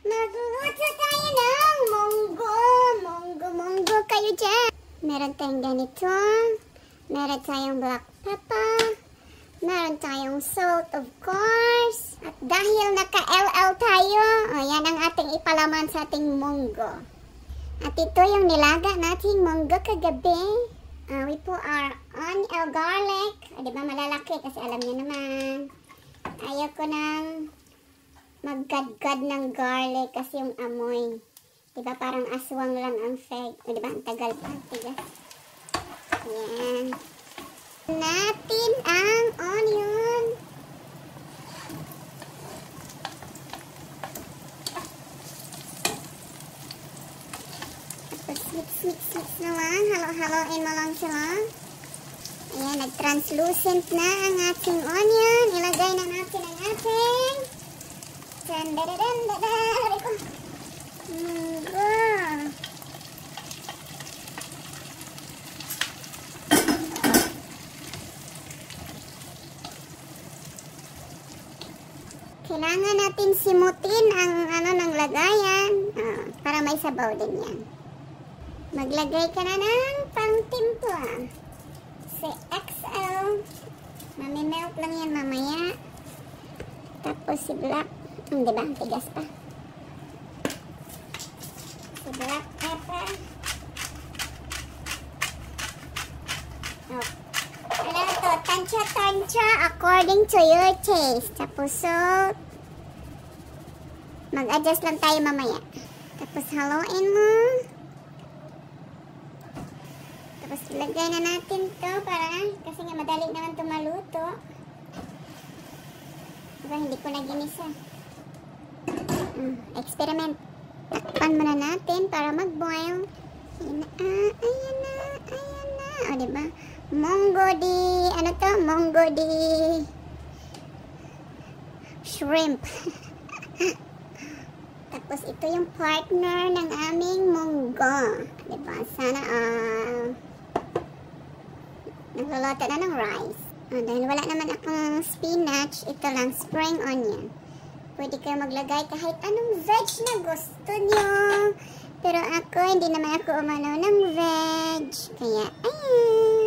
Magluluto tayo ng munggo. Munggo kayo dyan. Meron tayong ganito. Meron tayong black pepper. Meron tayong salt, of course. At dahil naka-LL tayo, yan ang ating ipalaman sa ating munggo. At ito yung nilaga nating munggo kagabi. We put our onion, garlic. Diba malalaki kasi alam niyo naman. Ayaw ko nang maggadgad ng garlic kasi yung amoy. Diba parang aswang lang ang feg. Diba ang tagal pa. Tigas. Ayan. Natin ang onion. Tapos mix na lang. Halo-haloin mo lang sila. Ayan, nag-translucent na ang ating onion. Ilagay na natin ang ating munggo. Kailangan natin simutin ang ng lagayan para may sabaw din yan. Maglagay ka na ng pangtimpla. Si XL. Mamimelt lang yan mamaya. Tapos si black. Diba? Ang tigas pa. Si black pepper. Ano to? Tansya-tansya according to your taste. Tapos salt. Mag-adjust lang tayo mamaya. Tapos haluin mo. Tapos ilagay na natin to para kasi nga madali naman ito maluto. Diba hindi ko na ginisa. Experiment. Takpan muna natin para mag-boil. Ayan na. O diba? Munggo di, Munggo di shrimp. Tapos ito yung partner ng aming munggo. Diba? Sana nagluluto na ng rice. Dahil wala naman akong spinach, ito lang spring onion. Pwede kayo maglagay kahit anong veg na gusto nyo. Pero ako, hindi naman ako umano ng veg. Kaya, ayan.